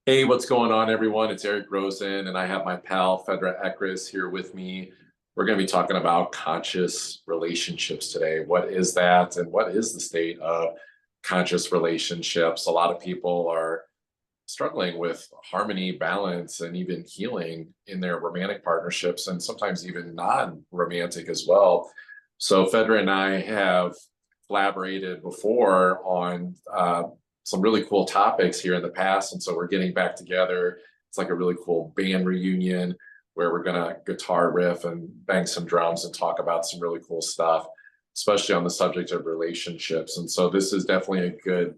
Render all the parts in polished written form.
Hey, what's going on, everyone? It's Eric Rosen, and I have my pal Fedra here with me. We're going to be talking about conscious relationships today. What is that, and what is the state of conscious relationships? A lot of people are struggling with harmony, balance, and even healing in their romantic partnerships, and sometimes even non-romantic as well. So, Fedra and I have collaborated before on some really cool topics here in the past, and so we're getting back together. It's like a really cool band reunion where we're gonna guitar riff and bang some drums and talk about some really cool stuff, especially on the subject of relationships. And so this is definitely a good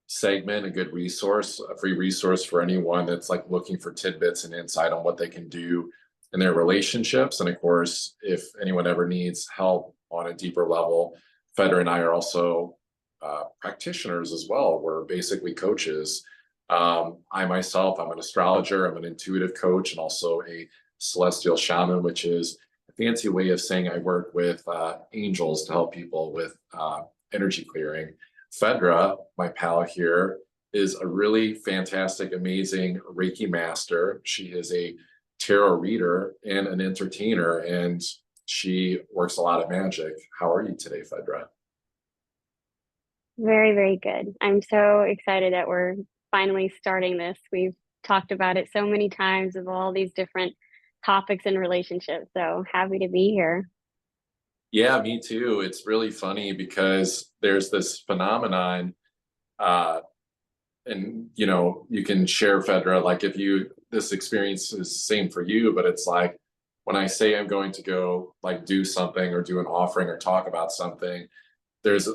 segment, a good resource, a free resource for anyone that's like looking for tidbits and insight on what they can do in their relationships. And of course, if anyone ever needs help on a deeper level, Fedra and I are also practitioners as well. We're basically coaches. I myself, I'm an astrologer, I'm an intuitive coach, and also a celestial shaman, which is a fancy way of saying I work with angels to help people with energy clearing. Fedra, my pal here, is a really fantastic, amazing Reiki master. She is a tarot reader and an entertainer, and she works a lot of magic. How are you today, Fedra? Very, very good. I'm so excited that we're finally starting this. We've talked about it so many times of all these different topics and relationships. So happy to be here. Yeah, me too. It's really funny because there's this phenomenon, uh, and you can share, Fedra, like if you this experience is same for you, but it's like when I say I'm going to go like do something or do an offering or talk about something, there's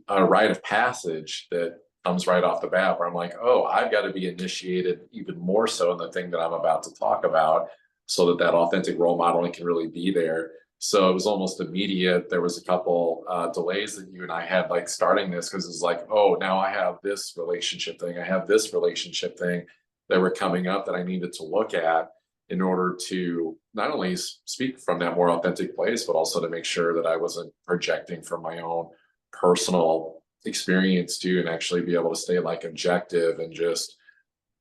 a rite of passage that comes right off the bat where I'm like, oh, I've got to be initiated even more so in the thing that I'm about to talk about so that that authentic role modeling can really be there. So it was almost immediate. There was a couple delays that you and I had like starting this because it's like, oh, now I have this relationship thing. I have this relationship thing that were coming up that I needed to look at in order to not only speak from that more authentic place, but also to make sure that I wasn't projecting from my own personal experience too, and actually be able to stay like objective and just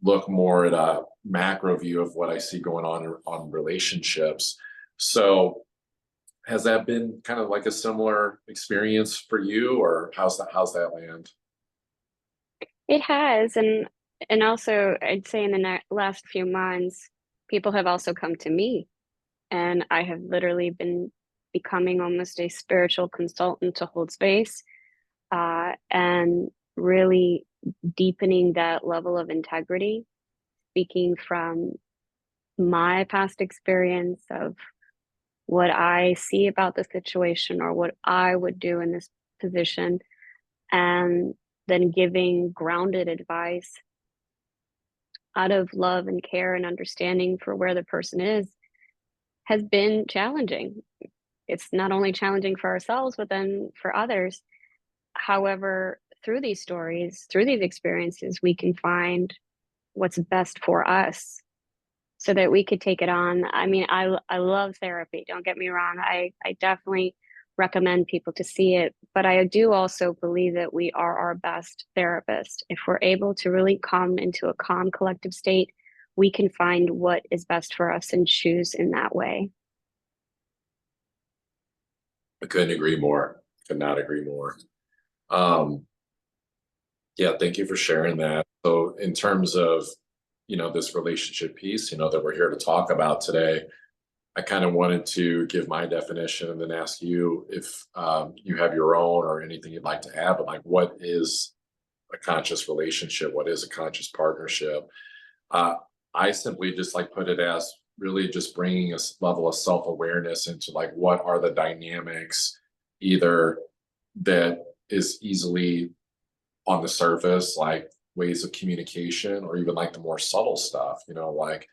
look more at a macro view of what I see going on relationships. So has that been kind of like a similar experience for you, or how's that land? It has, and also I'd say in the last few months, people have also come to me, and I have literally been becoming almost a spiritual consultant to hold space, and really deepening that level of integrity, speaking from my past experience of what I see about the situation or what I would do in this position, and then giving grounded advice out of love and care and understanding for where the person is has been challenging. It's not only challenging for ourselves, but then for others. However, through these stories, through these experiences, we can find what's best for us so that we could take it on. I mean, I love therapy. Don't get me wrong. I definitely recommend people to see it, but I do also believe that we are our best therapist. If we're able to really come into a calm collective state, we can find what is best for us and choose in that way. I couldn't agree more. Could not agree more. Um, yeah, thank you for sharing that. So in terms of, this relationship piece, that we're here to talk about today, I kind of wanted to give my definition and then ask you if you have your own or anything you'd like to add, but like, what is a conscious relationship? What is a conscious partnership? Uh, I simply just like put it as really just bringing a level of self-awareness into like, what are the dynamics either that is easily on the surface, like ways of communication, or even like the more subtle stuff, like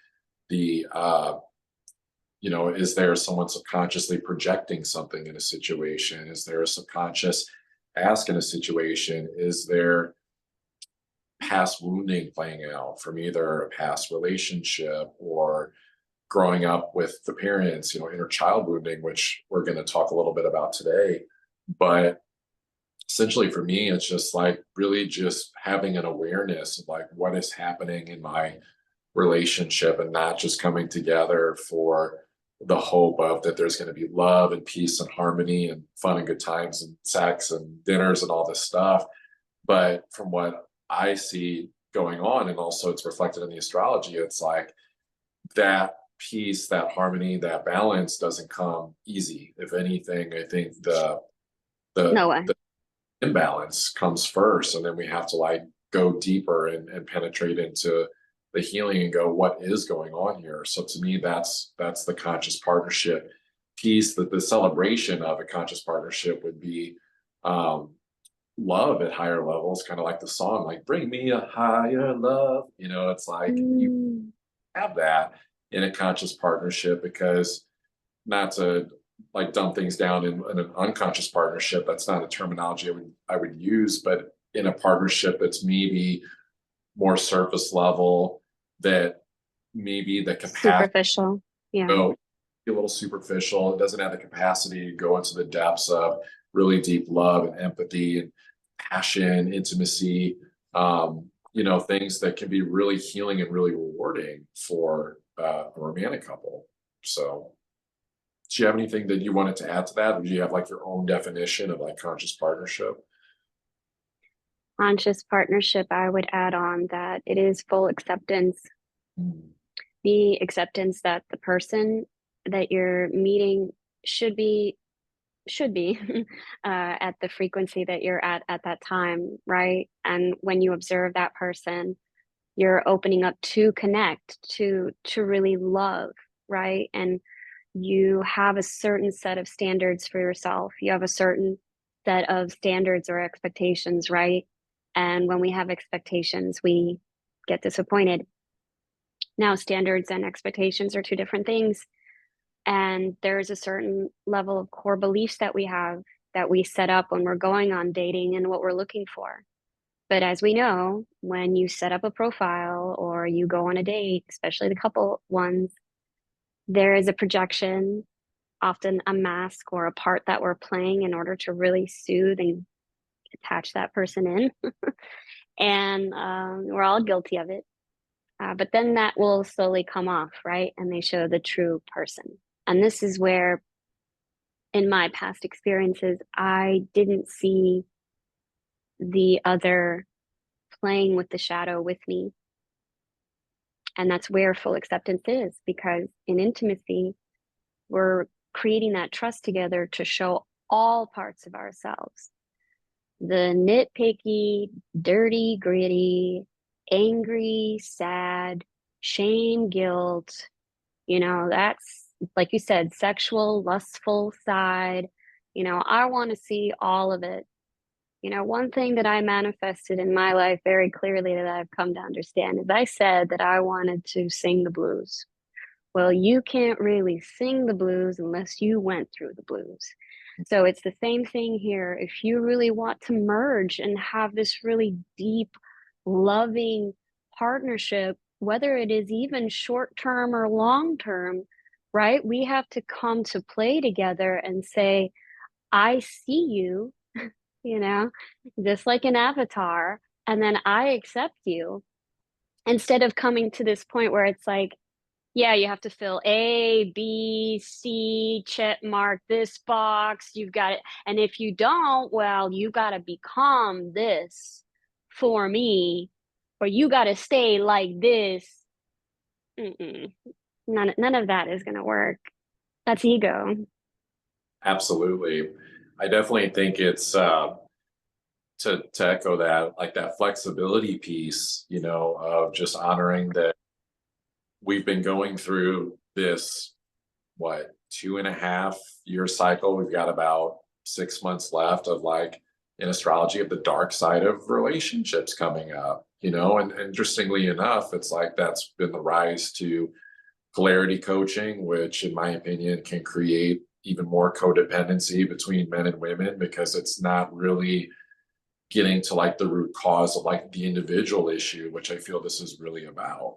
the is there someone subconsciously projecting something in a situation? Is there a subconscious ask in a situation? Is there past wounding playing out from either a past relationship or growing up with the parents, inner child wounding, which we're going to talk a little bit about today. But essentially for me, it's just like really just having an awareness of like what is happening in my relationship and not just coming together for the hope of that there's going to be love and peace and harmony and fun and good times and sex and dinners and all this stuff. But from what I see going on, and also it's reflected in the astrology, it's like that peace, that harmony, that balance doesn't come easy. If anything, I think the No way. the imbalance comes first, and then we have to like go deeper and penetrate into the healing and go, what is going on here? So to me, that's the conscious partnership piece. That the celebration of a conscious partnership would be um love at higher levels, kind of like the song, like bring me a higher love. It's like you Mm, have that in a conscious partnership, because not to like dumb things down in an unconscious partnership, that's not a terminology I would use, but in a partnership that's maybe more surface level, that maybe the capacity superficial. to Yeah. go a little superficial, it doesn't have the capacity to go into the depths of really deep love and empathy and passion, intimacy, things that can be really healing and really rewarding for a romantic couple. So do you have anything that you wanted to add to that? Or do you have like your own definition of like conscious partnership? Conscious partnership, I would add on that it is full acceptance, Mm. the acceptance that the person that you're meeting should be should be at the frequency that you're at that time, right? And when you observe that person, you're opening up to connect, to really love, right? And you have a certain set of standards for yourself. You have a certain set of standards or expectations, right? And when we have expectations, we get disappointed. Now, standards and expectations are two different things. And there's a certain level of core beliefs that we have that we set up when we're going on dating and what we're looking for. But as we know, when you set up a profile or you go on a date, especially the couple ones, there is a projection, often a mask or a part that we're playing in order to really soothe and attach that person in. And we're all guilty of it. But then that will slowly come off, right? And they show the true person. And this is where, in my past experiences, I didn't see the other playing with the shadow with me. And that's where full acceptance is, because in intimacy, we're creating that trust together to show all parts of ourselves, the nitpicky, dirty, gritty, angry, sad, shame, guilt. That's like you said, sexual, lustful side. I want to see all of it. One thing that I manifested in my life very clearly that I've come to understand is I said that I wanted to sing the blues. Well, you can't really sing the blues unless you went through the blues. So it's the same thing here. If you really want to merge and have this really deep, loving partnership, whether it is even short term or long term, right? We have to come to play together and say, I see you, you know, just like an avatar, and then I accept you, instead of coming to this point where it's like, yeah, you have to fill A, B, C, check mark this box. You've got it. And if you don't, well, you got to become this for me, or you got to stay like this. Mm-mm. None of that is going to work. That's ego. Absolutely. I definitely think it's to echo that, like that flexibility piece, of just honoring that we've been going through this, what, 2.5 year cycle. We've got about 6 months left of like in astrology of the dark side of relationships coming up, and interestingly enough, it's like that's been the rise to polarity coaching, which in my opinion can create even more codependency between men and women, because it's not really getting to like the root cause of like the individual issue, which I feel this is really about.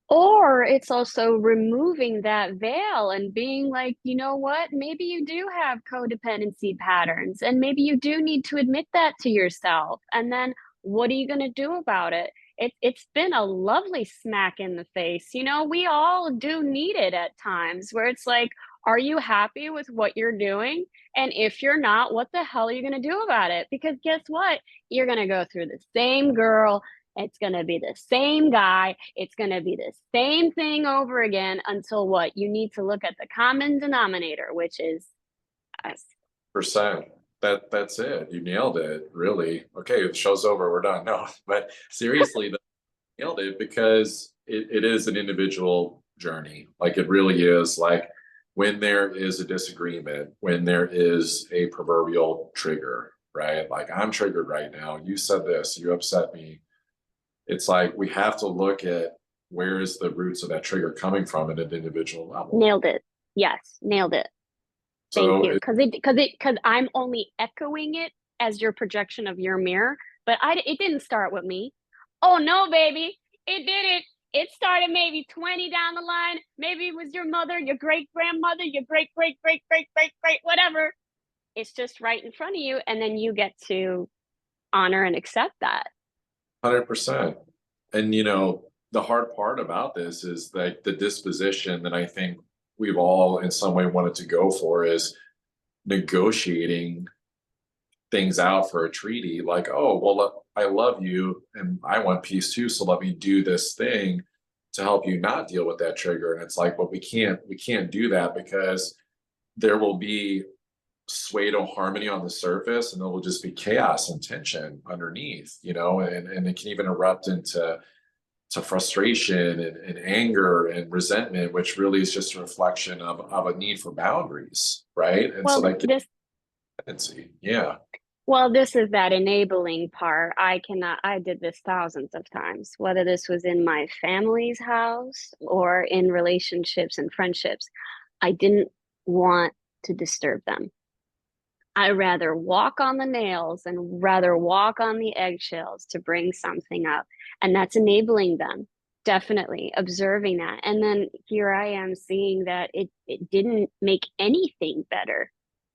Or it's also removing that veil and being like, you know what? Maybe you do have codependency patterns, and maybe you do need to admit that to yourself. And then what are you going to do about it? It's been a lovely smack in the face. You know, we all do need it at times where it's like, are you happy with what you're doing? And if you're not, what the hell are you going to do about it? Because guess what? You're going to go through the same girl. It's going to be the same guy. It's going to be the same thing over again until what? You need to look at the common denominator, which is us. Percent. That's it. You nailed it. Really. Okay, the show's over. We're done. No, but seriously, nailed it because it is an individual journey. Like it really is. Like when there is a disagreement, when there is a proverbial trigger, right? Like I'm triggered right now. You said this, you upset me. It's like we have to look at where is the roots of that trigger coming from at an individual level. Nailed it. Yes, nailed it. Thank So you. Because I'm only echoing it as your projection of your mirror, but it didn't start with me. Oh no, baby, it didn't. It started maybe 20 down the line. Maybe it was your mother, your great grandmother, your great great great great great great whatever. It's just right in front of you, and then you get to honor and accept that. 100%. And you know, the hard part about this is like the disposition that I think we've all in some way wanted to go for is negotiating things out for a treaty. Like, oh, well, I love you and I want peace too. So let me do this thing to help you not deal with that trigger. And it's like, but we can't do that because there will be pseudo harmony on the surface and there will just be chaos and tension underneath, you know, and it can even erupt into frustration and anger and resentment, which really is just a reflection of a need for boundaries, right? And so Well, that gives this tendency. Yeah. Well, this is that enabling part. I did this thousands of times, whether this was in my family's house or in relationships and friendships. I didn't want to disturb them. I rather walk on the nails and rather walk on the eggshells to bring something up. And that's enabling them, definitely observing that. And then here I am seeing that it didn't make anything better.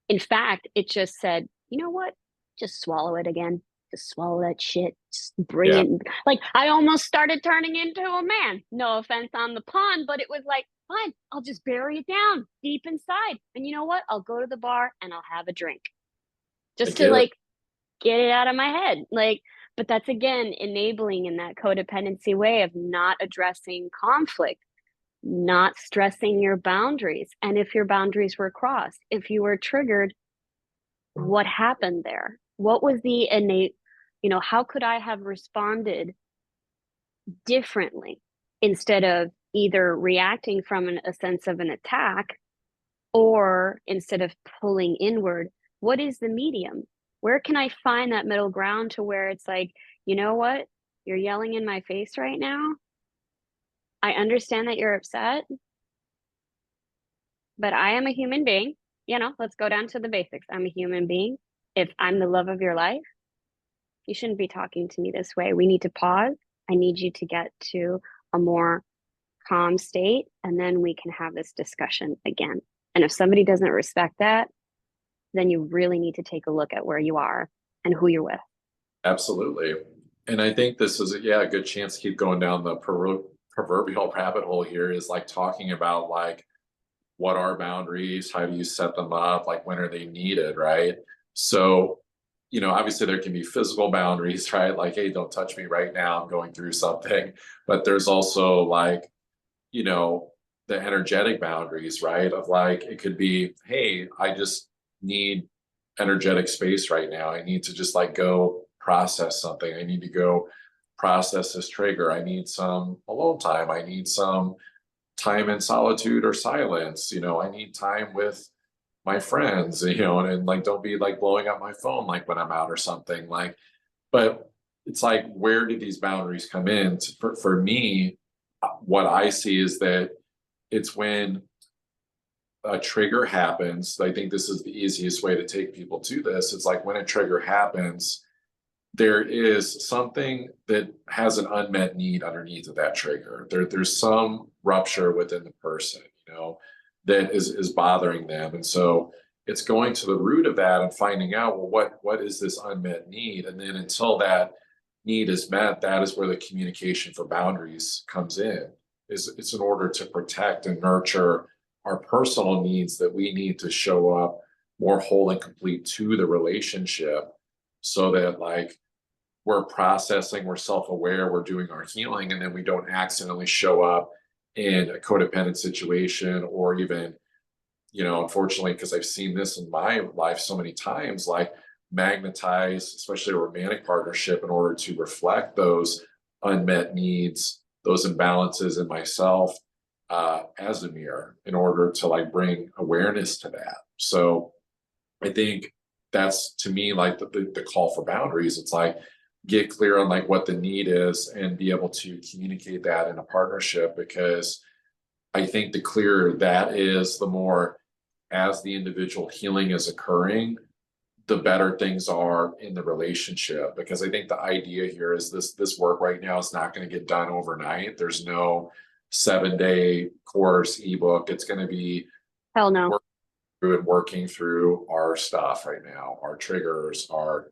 In fact, it just said, you know what? Just swallow it again. Just swallow that shit. Just bring Yeah. it. Like I almost started turning into a man. No offense on the pun, but it was like, fine, I'll just bury it down deep inside. And you know what? I'll go to the bar and I'll have a drink I just to get it. like get it out of my head. Like, but that's again enabling in that codependency way of not addressing conflict, not stressing your boundaries. And if your boundaries were crossed, if you were triggered, what happened there? What was the innate, how could I have responded differently instead of either reacting from a sense of an attack or instead of pulling inward? What is the medium? Where can I find that middle ground to where it's like, you know what? You're yelling in my face right now. I understand that you're upset, but I am a human being. Let's go down to the basics. I'm a human being. If I'm the love of your life, you shouldn't be talking to me this way. We need to pause. I need you to get to a more calm state, and then we can have this discussion again. And if somebody doesn't respect that, then you really need to take a look at where you are and who you're with. Absolutely. And I think this is a good chance to keep going down the proverbial rabbit hole here is like talking about like what are boundaries, how do you set them up, like when are they needed, right? So, obviously there can be physical boundaries, right? Like, hey, don't touch me right now, I'm going through something. But there's also like, the energetic boundaries, right? Of like, it could be, hey, I just need energetic space right now. I need to just like go process something. I need to go process this trigger. I need some alone time. I need some time in solitude or silence. I need time with my friends, and like don't be like blowing up my phone like when I'm out or something. Like, but it's like, where do these boundaries come in? For me, what I see is that it's when a trigger happens. I think this is the easiest way to take people to this. It's like when a trigger happens, there is something that has an unmet need underneath of that trigger. There's some rupture within the person, that is bothering them. And so it's going to the root of that and finding out, well, what is this unmet need? And then until that need is met, that is where the communication for boundaries comes in. Is it's in order to protect and nurture our personal needs that we need to show up more whole and complete to the relationship, so that like we're processing, we're self-aware, we're doing our healing, and then we don't accidentally show up in a codependent situation, or even, unfortunately, because I've seen this in my life so many times, like magnetize, especially a romantic partnership, in order to reflect those unmet needs, those imbalances in myself, as a mirror, in order to like bring awareness to that. So I think that's, to me, like the call for boundaries. It's like, get clear on like what the need is and be able to communicate that in a partnership, because I think the clearer that is, the more, as the individual healing is occurring, the better things are in the relationship. Because I think the idea here is this work right now is not going to get done overnight. There's no 7-day course ebook. It's going to be Hell no. through and working through our stuff right now, our triggers, our,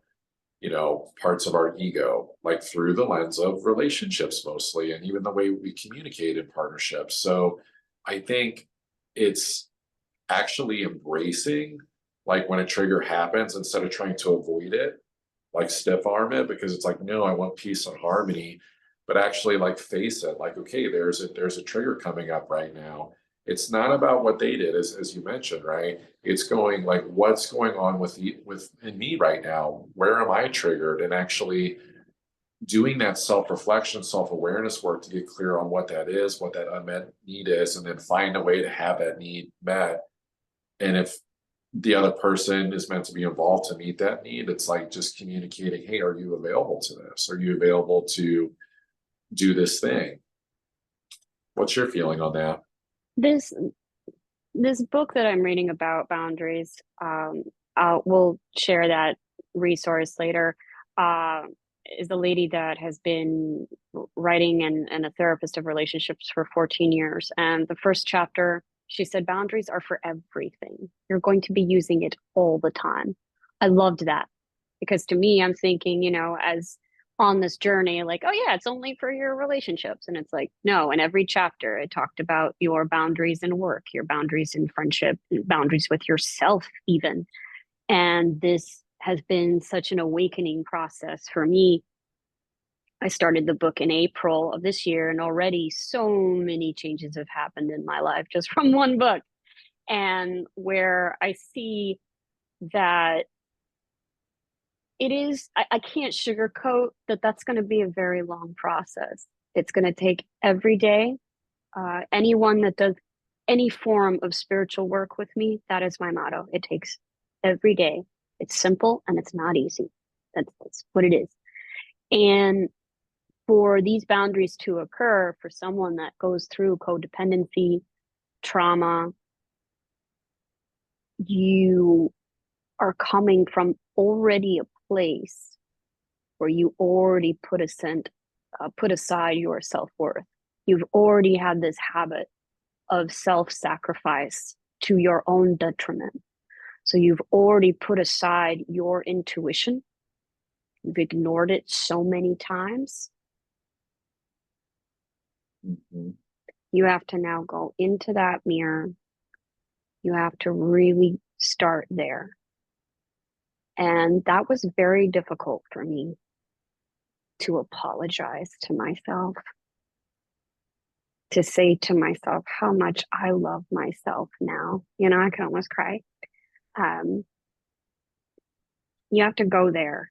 parts of our ego, like through the lens of relationships mostly, and even the way we communicate in partnerships. So I think it's actually embracing, like when a trigger happens, instead of trying to avoid it, like stiff arm it, because it's like, no, I want peace and harmony, but actually like face it, like, okay, there's a trigger coming up right now. It's not about what they did, as you mentioned, right? It's going like, what's going on within me right now? Where am I triggered? And actually doing that self-reflection, self-awareness work to get clear on what that is, what that unmet need is, and then find a way to have that need met. And if the other person is meant to be involved to meet that need, it's like just communicating, hey, are you available to this? Are you available to do this thing? What's your feeling on that? This this book that I'm reading about boundaries, we'll share that resource later. Uh, is the lady that has been writing and a therapist of relationships for 14 years. And the first chapter, she said, boundaries are for everything. You're going to be using it all the time. I loved that, because to me, I'm thinking, as on this journey, like, oh yeah, it's only for your relationships. And it's like, no, in every chapter, it talked about your boundaries in work, your boundaries in friendship, boundaries with yourself, even. And this has been such an awakening process for me. I started the book in April of this year, and already so many changes have happened in my life just from one book. And where I see that I can't sugarcoat that that's going to be a very long process. It's going to take every day. Anyone that does any form of spiritual work with me, that is my motto. It takes every day. It's simple and it's not easy. That's what it is. And for these boundaries to occur for someone that goes through codependency, trauma, you are coming from already a place where you already put aside your self-worth. You've already had this habit of self-sacrifice to your own detriment. So you've already put aside your intuition. You've ignored it so many times. Mm-hmm. You have to now go into that mirror. You have to really start there. And that was very difficult for me, to apologize to myself, to say to myself how much I love myself now. I can almost cry. Um, you have to go there.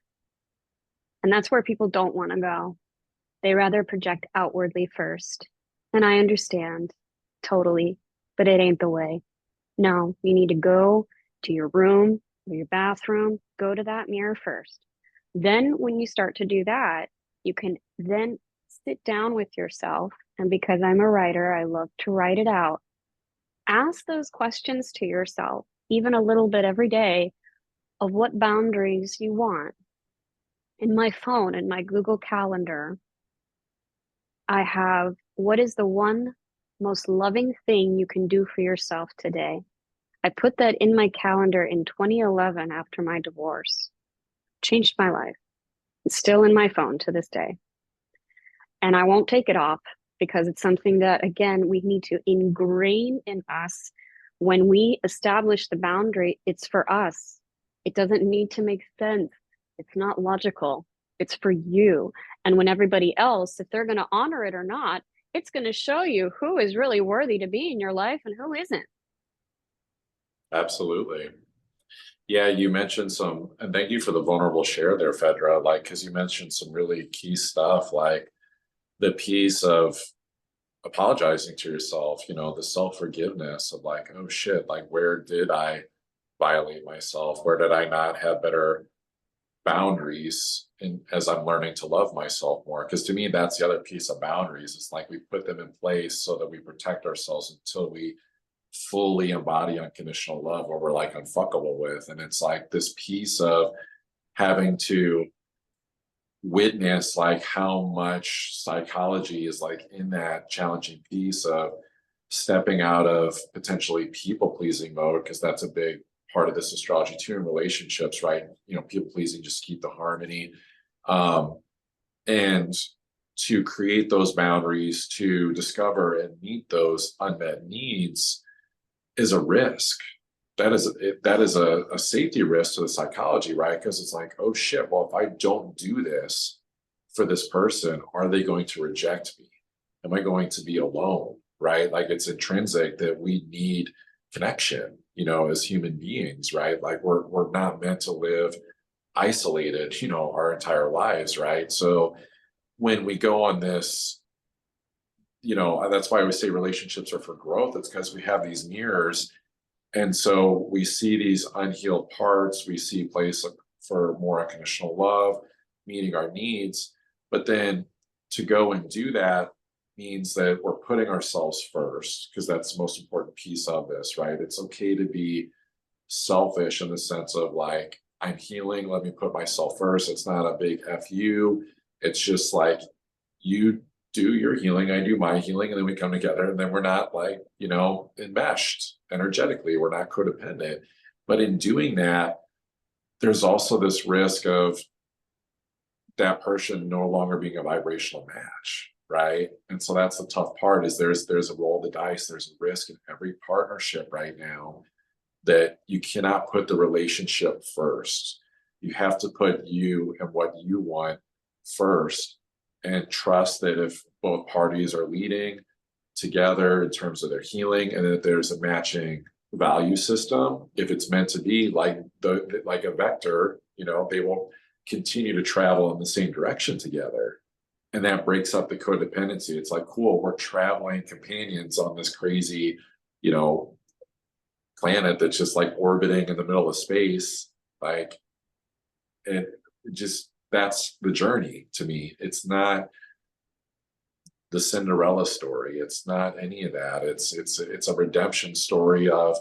And that's where people don't want to go. They rather project outwardly first. And I understand totally, but it ain't the way. No, you need to go to your room or your bathroom, go to that mirror first. Then, when you start to do that, you can then sit down with yourself. And because I'm a writer, I love to write it out. Ask those questions to yourself, even a little bit every day, of what boundaries you want. In my phone, in my Google Calendar, I have, what is the one most loving thing you can do for yourself today? I put that in my calendar in 2011 after my divorce. Changed my life. It's still in my phone to this day. And I won't take it off because it's something that, again, we need to ingrain in us. When we establish the boundary, it's for us. It doesn't need to make sense. It's not logical. It's for you. And when everybody else, if they're going to honor it or not, it's going to show you who is really worthy to be in your life and who isn't. Absolutely. Yeah, you mentioned some, and thank you for the vulnerable share there, Fedra. Like, because you mentioned some really key stuff, like the piece of apologizing to yourself, the self-forgiveness of like, oh shit, like where did I violate myself? Where did I not have better boundaries and as I'm learning to love myself more? Because to me, that's the other piece of boundaries. It's like we put them in place so that we protect ourselves until we fully embody unconditional love where we're like unfuckable with. And it's like this piece of having to witness like how much psychology is like in that challenging piece of stepping out of potentially people pleasing mode, because that's a big part of this astrology too in relationships, right? People pleasing, just keep the harmony. And to create those boundaries, to discover and meet those unmet needs is a risk. That is a safety risk to the psychology, right? Because it's like, oh shit, well, if I don't do this for this person, are they going to reject me? Am I going to be alone? Right? Like it's intrinsic that we need connection, as human beings, right? Like we're not meant to live isolated, our entire lives, right? So when we go on this, that's why we say relationships are for growth. It's because we have these mirrors. And so we see these unhealed parts, we see place for more unconditional love, meeting our needs. But then to go and do that means that we're putting ourselves first, because that's the most important piece of this, right? It's okay to be selfish in the sense of like, I'm healing, let me put myself first. It's not a big F you. It's just like you do your healing, I do my healing, and then we come together, and then we're not like, enmeshed energetically, we're not codependent. But in doing that, there's also this risk of that person no longer being a vibrational match, right? And so that's the tough part, is there's a roll of the dice, there's a risk in every partnership right now that you cannot put the relationship first. You have to put you and what you want first, and trust that if both parties are leading together in terms of their healing, and that there's a matching value system, if it's meant to be like a vector, they will continue to travel in the same direction together. And that breaks up the codependency. It's like, cool, we're traveling companions on this crazy, planet that's just like orbiting in the middle of space. Like, and just that's the journey to me. It's not the Cinderella story. It's not any of that. It's a redemption story of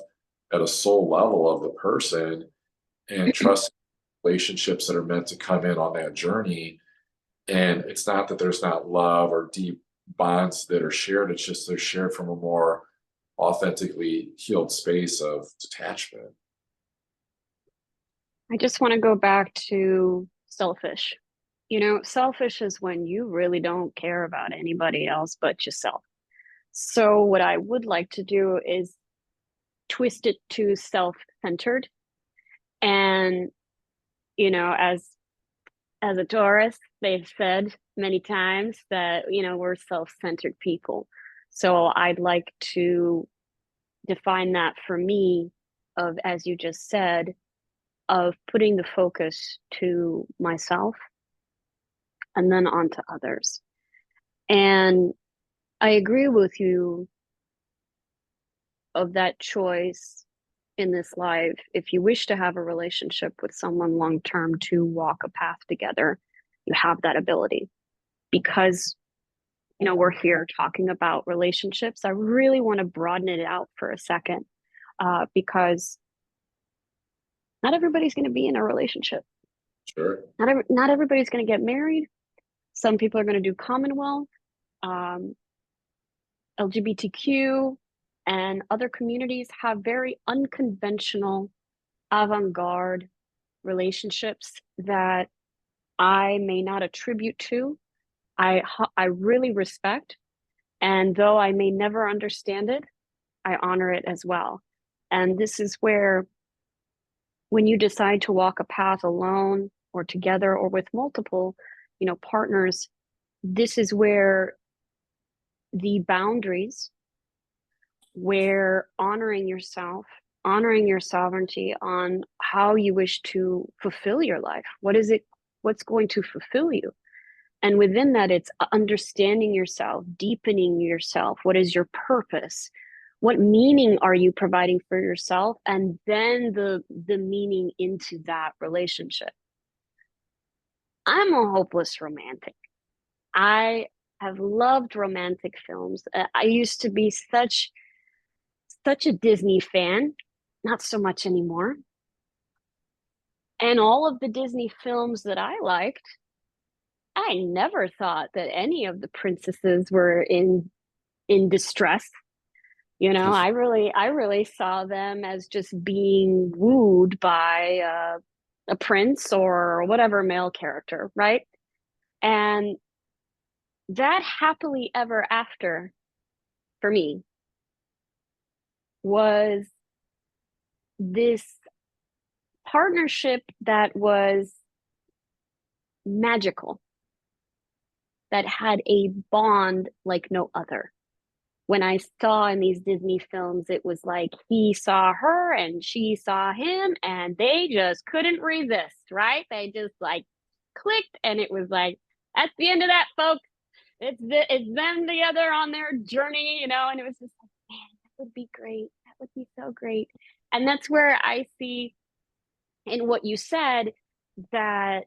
at a soul level of the person, and trust relationships that are meant to come in on that journey. And it's not that there's not love or deep bonds that are shared. It's just they're shared from a more authentically healed space of detachment. I just want to go back to selfish. Selfish is when you really don't care about anybody else but yourself. So what I would like to do is twist it to self-centered. And, as a Taurus, they've said many times that, we're self-centered people. So I'd like to define that for me of, as you just said, of putting the focus to myself and then on to others. And I agree with you of that choice in this life. If you wish to have a relationship with someone long term, to walk a path together, you have that ability. Because, we're here talking about relationships, I really want to broaden it out for a second, because not everybody's going to be in a relationship. Sure. Not everybody's going to get married. Some people are going to do Commonwealth, LGBTQ, and other communities have very unconventional, avant-garde relationships that I may not attribute to, I really respect. And though I may never understand it, I honor it as well. And this is where, when you decide to walk a path alone or together or with multiple, partners, this is where the boundaries, where honoring yourself, honoring your sovereignty on how you wish to fulfill your life. What's going to fulfill you? And within that, it's understanding yourself, deepening yourself. What is your purpose? What meaning are you providing for yourself? And then the meaning into that relationship. I'm a hopeless romantic. I have loved romantic films. I used to be such a Disney fan, not so much anymore. And all of the Disney films that I liked, I never thought that any of the princesses were in distress. I really saw them as just being wooed by a prince or whatever male character, right? And that happily ever after for me was this partnership that was magical, that had a bond like no other. When I saw in these Disney films, it was like he saw her and she saw him, and they just couldn't resist, right? They just like clicked, and it was like, that's the end of that, folks. It's them together on their journey, and it was just like, man, that would be great. That would be so great. And that's where I see in what you said that,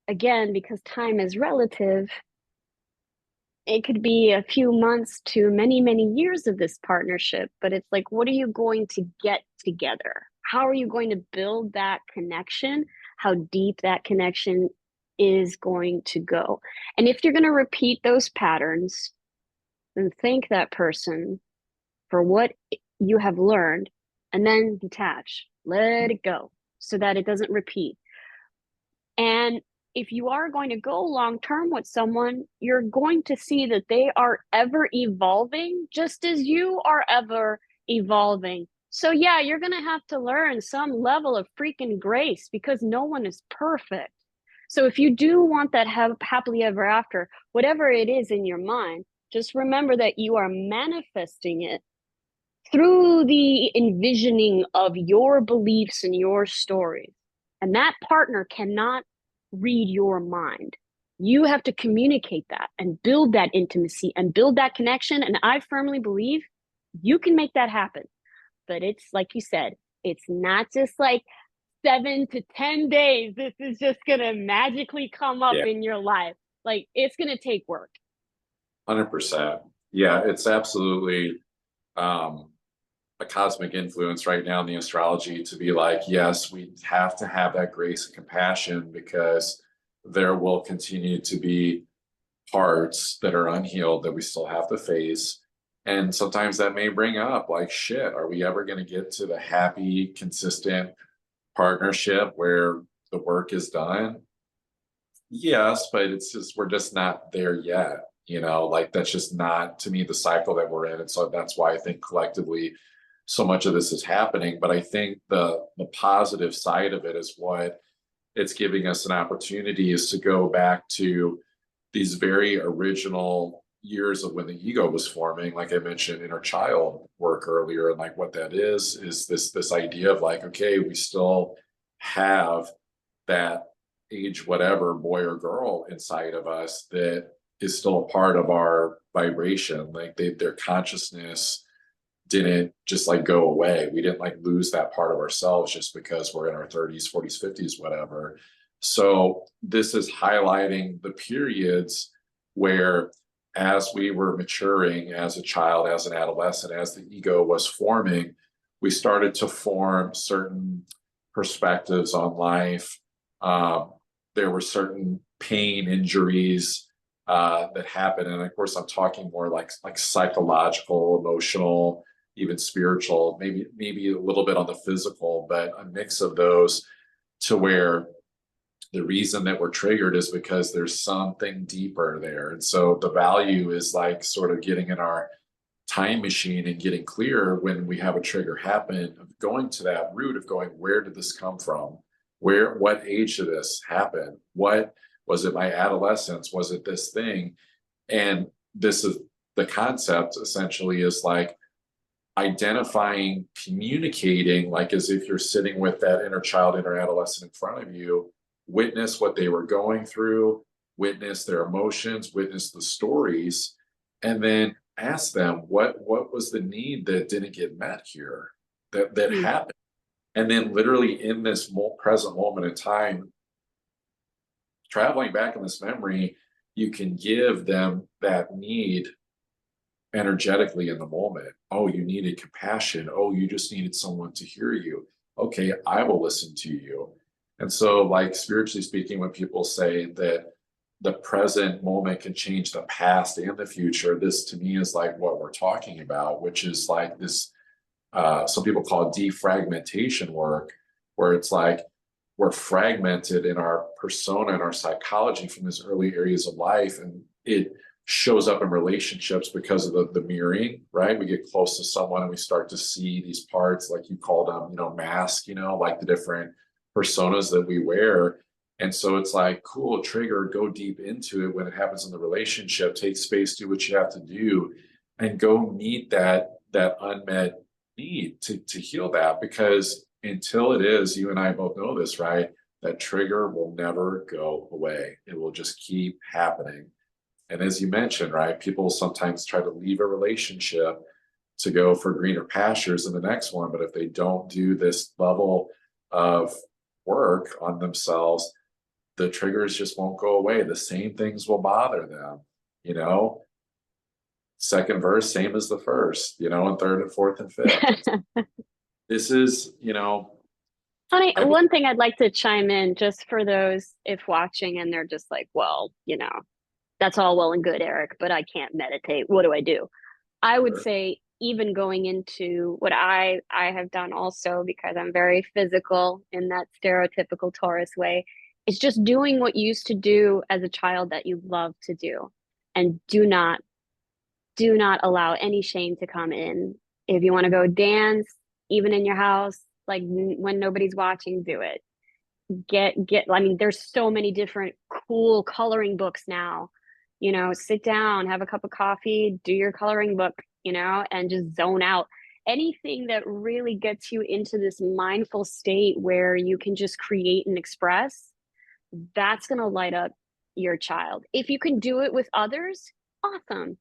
again, because time is relative, it could be a few months to many, many years of this partnership, but it's like, what are you going to get together? How are you going to build that connection? How deep that connection is going to go? And if you're going to repeat those patterns, then thank that person for what you have learned, and then detach, let it go so that it doesn't repeat. And if you are going to go long term with someone, you're going to see that they are ever evolving, just as you are ever evolving. So, yeah, you're going to have to learn some level of freaking grace, because no one is perfect. So, if you do want that happily ever after, whatever it is in your mind, just remember that you are manifesting it through the envisioning of your beliefs and your stories. And that partner cannot read your mind. You have to communicate that and build that intimacy and build that connection. And I firmly believe you can make that happen. But it's like you said, it's not just like 7 to 10 days. This is just going to magically come up in your life. Like, it's going to take work. 100%. Yeah, it's absolutely a cosmic influence right now in the astrology to be like, yes, we have to have that grace and compassion, because there will continue to be parts that are unhealed that we still have to face. And sometimes that may bring up like, shit, are we ever going to get to the happy, consistent partnership where the work is done? Yes, but it's just, we're just not there yet. Like, that's just not, to me, the cycle that we're in. And so that's why I think collectively so much of this is happening. But I think the positive side of it is what it's giving us an opportunity is to go back to these very original years of when the ego was forming, like I mentioned, inner child work earlier. And like what that is this idea of like, okay, we still have that age whatever boy or girl inside of us that is still a part of our vibration. Like their consciousness didn't just like go away. We didn't like lose that part of ourselves just because we're in our 30s, 40s, 50s, whatever. So this is highlighting the periods where, as we were maturing as a child, as an adolescent, as the ego was forming, we started to form certain perspectives on life. There were certain pain, injuries that happened. And of course, I'm talking more like psychological, emotional, even spiritual, maybe a little bit on the physical, but a mix of those, to where the reason that we're triggered is because there's something deeper there. And so the value is like sort of getting in our time machine and getting clear when we have a trigger happen, of going to that root of going, where did this come from? What age did this happen? What was it, my adolescence? Was it this thing? And this is the concept essentially, is like identifying, communicating, like as if you're sitting with that inner child, inner adolescent in front of you, witness what they were going through, witness their emotions, witness the stories, and then ask them what was the need that didn't get met here, that Mm. happened. And then literally in this present moment in time, traveling back in this memory, you can give them that need energetically in the moment. Oh, you needed compassion. Oh, you just needed someone to hear you. Okay, I will listen to you. And so, like, spiritually speaking, when people say that the present moment can change the past and the future, this to me is like what we're talking about, which is like this, some people call it defragmentation work, where it's like we're fragmented in our persona and our psychology from these early areas of life, and it shows up in relationships because of the mirroring, right? We get close to someone and we start to see these parts, like you called them, mask, like the different personas that we wear. And so it's like, cool, trigger, go deep into it when it happens in the relationship, take space, do what you have to do, and go meet that unmet need to heal that. Because until it is, you and I both know this, right? That trigger will never go away. It will just keep happening. And as you mentioned, right, people sometimes try to leave a relationship to go for greener pastures in the next one. But if they don't do this level of work on themselves, the triggers just won't go away. The same things will bother them, you know. Second verse, same as the first, and third and fourth and fifth. This is, Honey, I one thing I'd like to chime in just for those if watching and they're just like, well, that's all well and good, Eric, but I can't meditate. What do I do? I would say even going into what I have done also, because I'm very physical in that stereotypical Taurus way, is just doing what you used to do as a child that you love to do. And do not allow any shame to come in. If you want to go dance, even in your house, like when nobody's watching, do it. I mean, there's so many different cool coloring books now. Sit down, have a cup of coffee, do your coloring book, and just zone out. Anything that really gets you into this mindful state where you can just create and express, that's going to light up your child. If you can do it with others, awesome.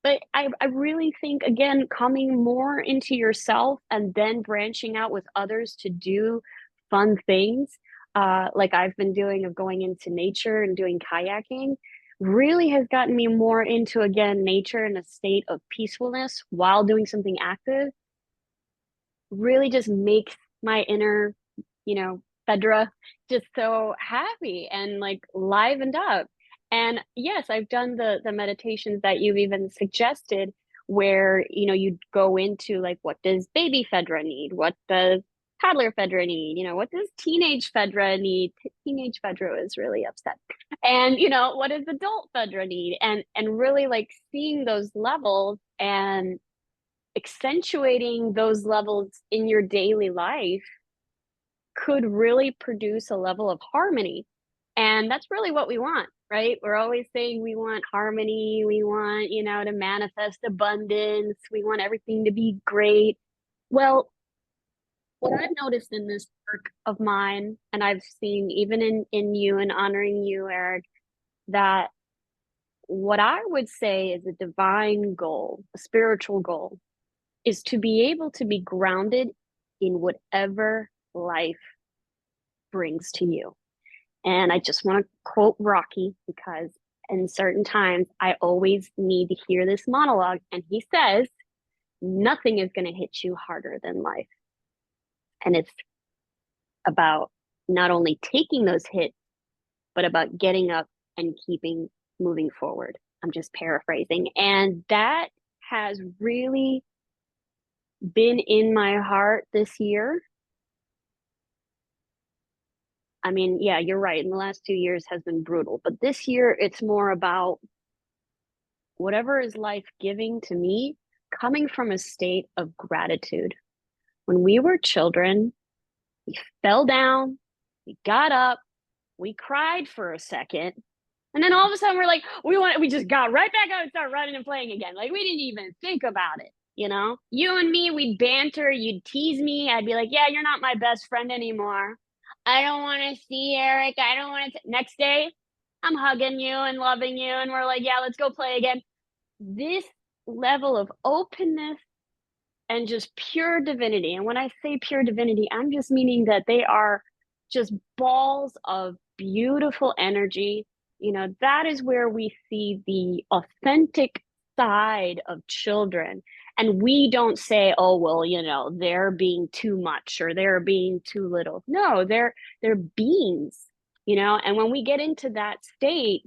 But I really think, again, coming more into yourself and then branching out with others to do fun things, like I've been doing, of going into nature and doing kayaking, really has gotten me more into, again, nature in a state of peacefulness while doing something active. Really just makes my inner, Fedra just so happy and like livened up. And yes, I've done the meditations that you've even suggested, where you'd go into like, what does baby Fedra need? What does toddler Fedra need? What does teenage Fedra need? Teenage Fedra is really upset. And what does adult Fedra need? And really like seeing those levels and accentuating those levels in your daily life could really produce a level of harmony. And that's really what we want, right? We're always saying we want harmony, we want, to manifest abundance, we want everything to be great. Well, what I've noticed in this work of mine, and I've seen even in you and honoring you, Eric, that what I would say is a divine goal, a spiritual goal, is to be able to be grounded in whatever life brings to you. And I just want to quote Rocky, because in certain times I always need to hear this monologue. And he says, nothing is going to hit you harder than life. And it's about not only taking those hits, but about getting up and keeping moving forward. I'm just paraphrasing. And that has really been in my heart this year. I mean, yeah, you're right. In the last 2 years has been brutal, but this year it's more about whatever is life giving to me, coming from a state of gratitude. When we were children, we fell down, we got up, we cried for a second, and then all of a sudden we're like, we just got right back up and started running and playing again. Like we didn't even think about it. You know, you and me, we'd banter, you'd tease me. I'd be like, yeah, you're not my best friend anymore. I don't want to see Eric. I don't want to. Next day, I'm hugging you and loving you. And we're like, yeah, let's go play again. This level of openness and just pure divinity. And when I say pure divinity, I'm just meaning that they are just balls of beautiful energy. You know, that is where we see the authentic side of children. And we don't say, oh, well, you know, they're being too much or they're being too little. No, they're beings, you know, and when we get into that state,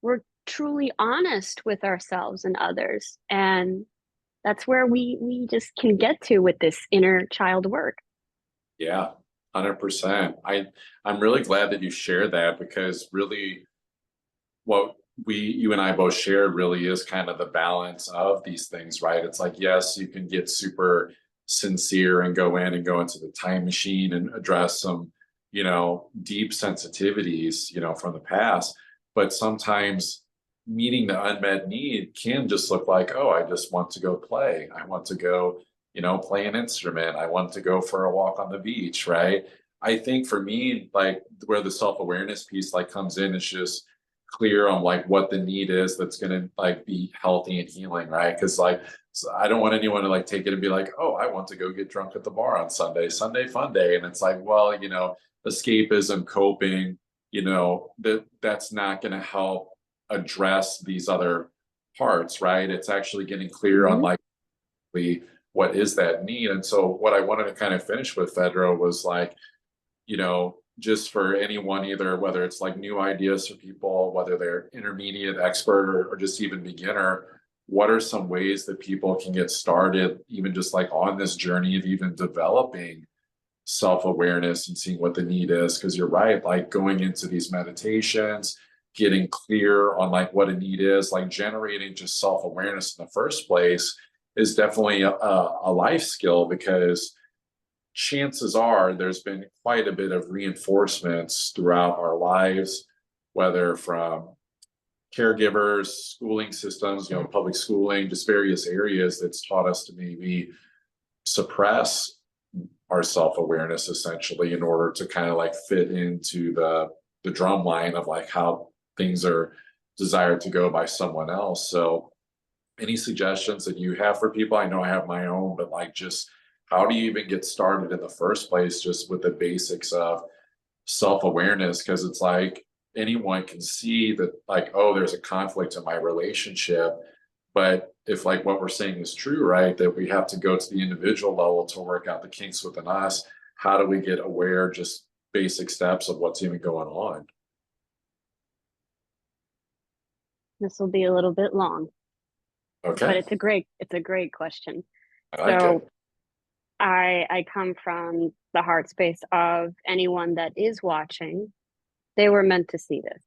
we're truly honest with ourselves and others. And that's where we just can get to with this inner child work. Yeah, 100%. I'm really glad that you shared that, because really what you and I both shared really is kind of the balance of these things, right? It's like, yes, you can get super sincere and go into the time machine and address some, deep sensitivities, from the past. But sometimes meeting the unmet need can just look like, oh, I just want to go play. I want to go, play an instrument. I want to go for a walk on the beach, right? I think for me, like where the self-awareness piece like comes in is just clear on like what the need is that's going to like be healthy and healing, right? Because like so I don't want anyone to like take it and be like, oh, I want to go get drunk at the bar on Sunday fun day. And it's like, well, escapism, coping, that's not going to help address these other parts, right? It's actually getting clear on Mm-hmm. like what is that need. And so what I wanted to kind of finish with, Fedra, was like, just for anyone, either whether it's like new ideas for people, whether they're intermediate, expert, or just even beginner, what are some ways that people can get started, even just like on this journey of even developing self-awareness and seeing what the need is? Because you're right, like going into these meditations, getting clear on like what a need is, like generating just self-awareness in the first place is definitely a life skill, because chances are there's been quite a bit of reinforcements throughout our lives, whether from caregivers, schooling systems, public schooling, just various areas that's taught us to maybe suppress our self-awareness essentially in order to kind of like fit into the drum line of like how things are desired to go by someone else. So any suggestions that you have for people? I know I have my own, but like just how do you even get started in the first place just with the basics of self-awareness? Because it's like anyone can see that like, oh, there's a conflict in my relationship. But if like what we're saying is true, right, that we have to go to the individual level to work out the kinks within us, how do we get aware, just basic steps of what's even going on? This will be a little bit long, but Okay, it's a great question. I like it. So I come from the heart space of anyone that is watching. They were meant to see this.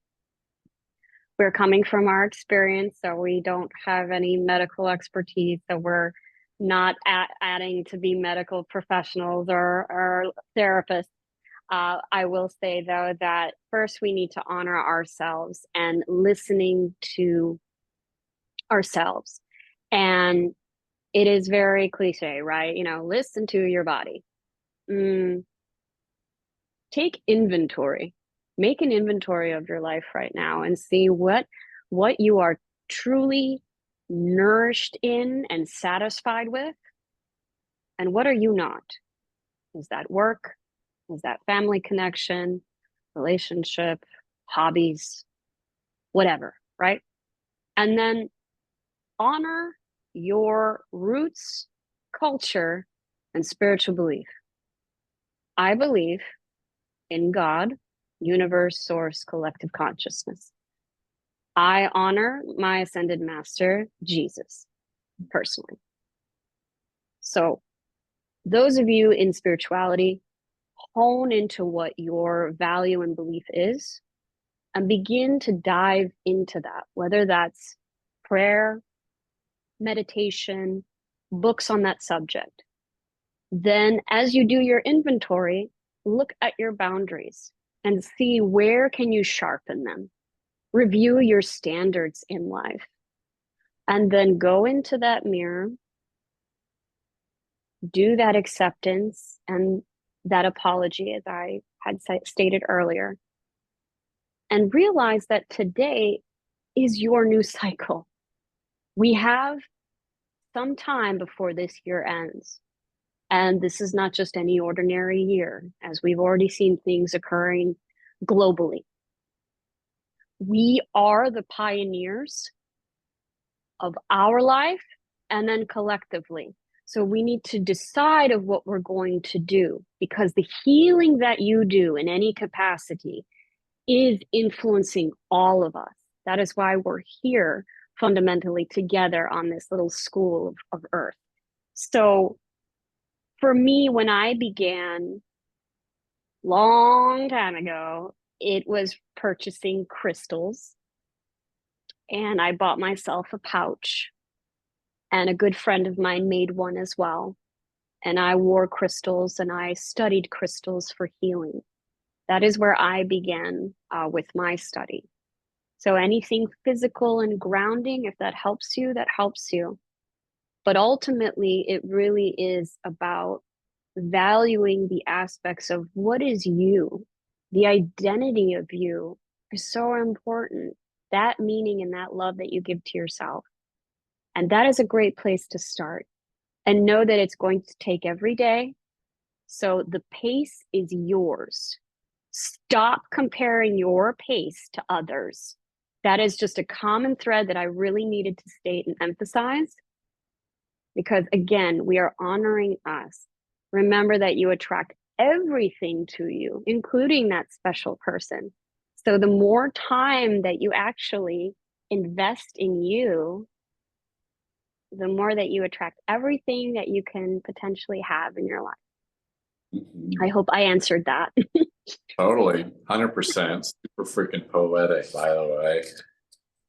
We're coming from our experience, so we don't have any medical expertise. So we're not adding to be medical professionals or therapists. I will say, though, that first we need to honor ourselves and listening to ourselves. And it is very cliche, right? Listen to your body. Mm, take inventory. Make an inventory of your life right now and see what you are truly nourished in and satisfied with, and what are you not? Is that work? Is that family connection, relationship, hobbies, whatever, right? And then honor your roots, culture, and spiritual belief. I believe in God, universe, source, collective consciousness. I honor my ascended master, Jesus, personally. So, those of you in spirituality, hone into what your value and belief is and begin to dive into that, whether that's prayer, meditation, books on that subject. Then as you do your inventory, look at your boundaries and see where can you sharpen them. Review your standards in life. And then go into that mirror, do that acceptance and that apology, as I had stated earlier, and realize that today is your new cycle. We have some time before this year ends. And this is not just any ordinary year, as we've already seen things occurring globally. We are the pioneers of our life and then collectively. So we need to decide of what we're going to do, because the healing that you do in any capacity is influencing all of us. That is why we're here fundamentally together on this little school of Earth. So for me, when I began long time ago, it was purchasing crystals. And I bought myself a pouch, and a good friend of mine made one as well. And I wore crystals and I studied crystals for healing. That is where I began with my study. So anything physical and grounding, if that helps you, that helps you. But ultimately, it really is about valuing the aspects of what is you. The identity of you is so important. That meaning and that love that you give to yourself. And that is a great place to start. And know that it's going to take every day. So the pace is yours. Stop comparing your pace to others. That is just a common thread that I really needed to state and emphasize. Because again, we are honoring us. Remember that you attract everything to you, including that special person. So the more time that you actually invest in you, the more that you attract everything that you can potentially have in your life. Mhm. I hope I answered that. Totally, 100%. Super freaking poetic, by the way.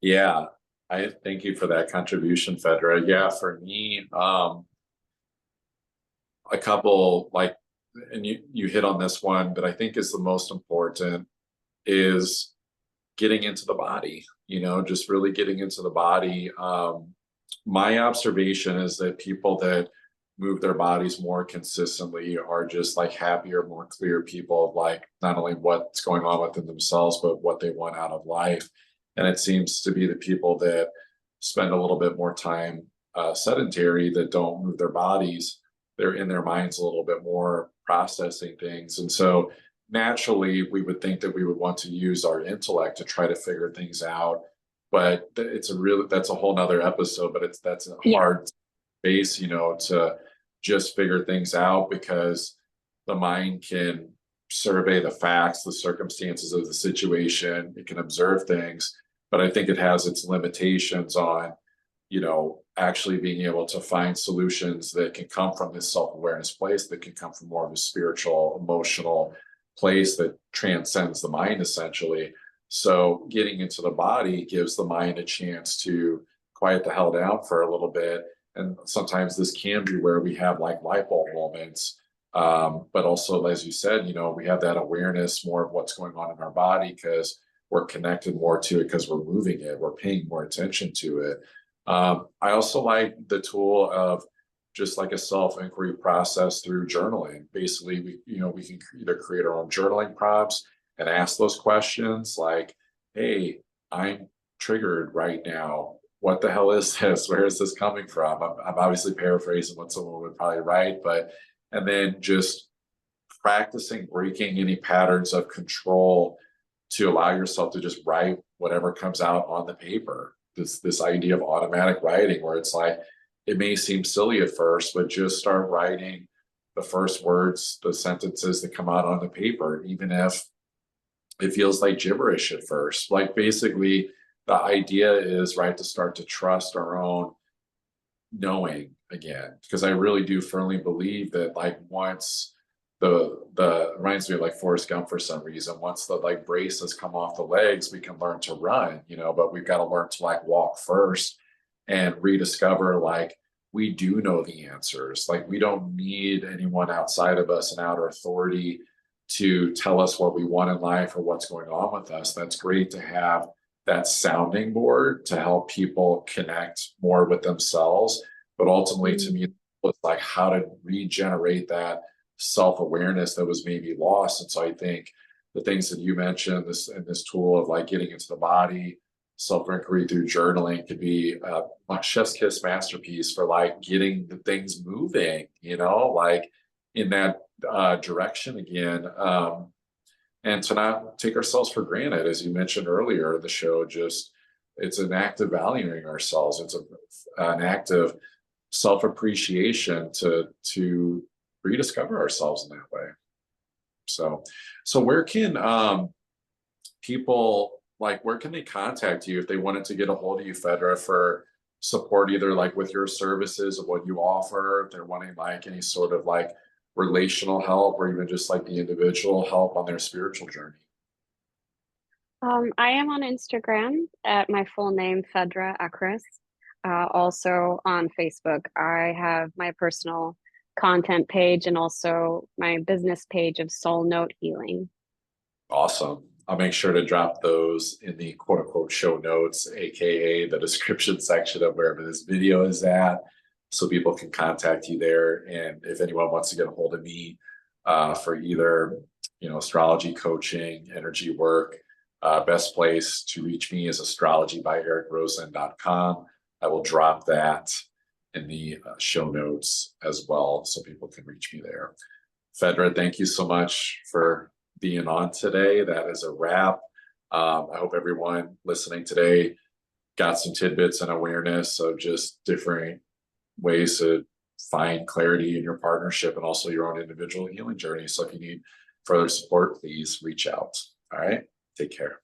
Yeah, I thank you for that contribution, Fedra. Yeah, for me, a couple like, and you hit on this one, but I think is the most important is getting into the body. Just really getting into the body. My observation is that people that move their bodies more consistently are just like happier, more clear people of like not only what's going on within themselves, but what they want out of life. And it seems to be the people that spend a little bit more time sedentary, that don't move their bodies. They're in their minds a little bit more, processing things. And so naturally, we would think that we would want to use our intellect to try to figure things out. But that's a whole nother episode, but that's a Yeah. hard space, to just figure things out, because the mind can survey the facts, the circumstances of the situation, it can observe things, but I think it has its limitations on, actually being able to find solutions that can come from this self-awareness place, that can come from more of a spiritual, emotional place that transcends the mind, essentially. So getting into the body gives the mind a chance to quiet the hell down for a little bit. And sometimes this can be where we have like light bulb moments. But also, as you said, we have that awareness more of what's going on in our body, because we're connected more to it, because we're moving it, we're paying more attention to it. I also like the tool of just like a self-inquiry process through journaling. Basically, we can either create our own journaling prompts and ask those questions like, hey, I'm triggered right now. What the hell is this? Where is this coming from? I'm obviously paraphrasing what someone would probably write, and then just practicing breaking any patterns of control to allow yourself to just write whatever comes out on the paper. This idea of automatic writing, where it's like, it may seem silly at first, but just start writing the first words, the sentences that come out on the paper, even if it feels like gibberish at first. Like, basically, the idea is, right, to start to trust our own knowing again, because I really do firmly believe that, like, once the reminds me of like Forrest Gump for some reason. Once the like braces come off the legs, we can learn to run, but we've got to learn to like walk first and rediscover like we do know the answers. Like we don't need anyone outside of us, an outer authority, to tell us what we want in life or what's going on with us. That's great to have that sounding board to help people connect more with themselves. But ultimately, to me, it's like how to regenerate that self-awareness that was maybe lost. And so I think the things that you mentioned, this tool of like getting into the body, self-inquiry through journaling could be a chef's kiss masterpiece for like getting the things moving, like in that direction again. And to not take ourselves for granted, as you mentioned earlier, the show it's an act of valuing ourselves. It's an act of self-appreciation to rediscover ourselves in that way. So where can people, like, where can they contact you if they wanted to get a hold of you, Fedra, for support, either like with your services of what you offer, if they're wanting like any sort of like relational help or even just like the individual help on their spiritual journey? I am on Instagram at my full name, Fedra Ekris. Also on Facebook, I have my personal content page and also my business page of Soul Note Healing. Awesome. I'll make sure to drop those in the quote unquote show notes, AKA the description section of wherever this video is at, so people can contact you there. And if anyone wants to get a hold of me for either, astrology coaching, energy work, best place to reach me is astrologybyericrosen.com. I will drop that in the show notes as well, so people can reach me there. Fedra, thank you so much for being on today. That is a wrap. I hope everyone listening today got some tidbits and awareness of just different ways to find clarity in your partnership and also your own individual healing journey. So if you need further support, please reach out. All right, take care.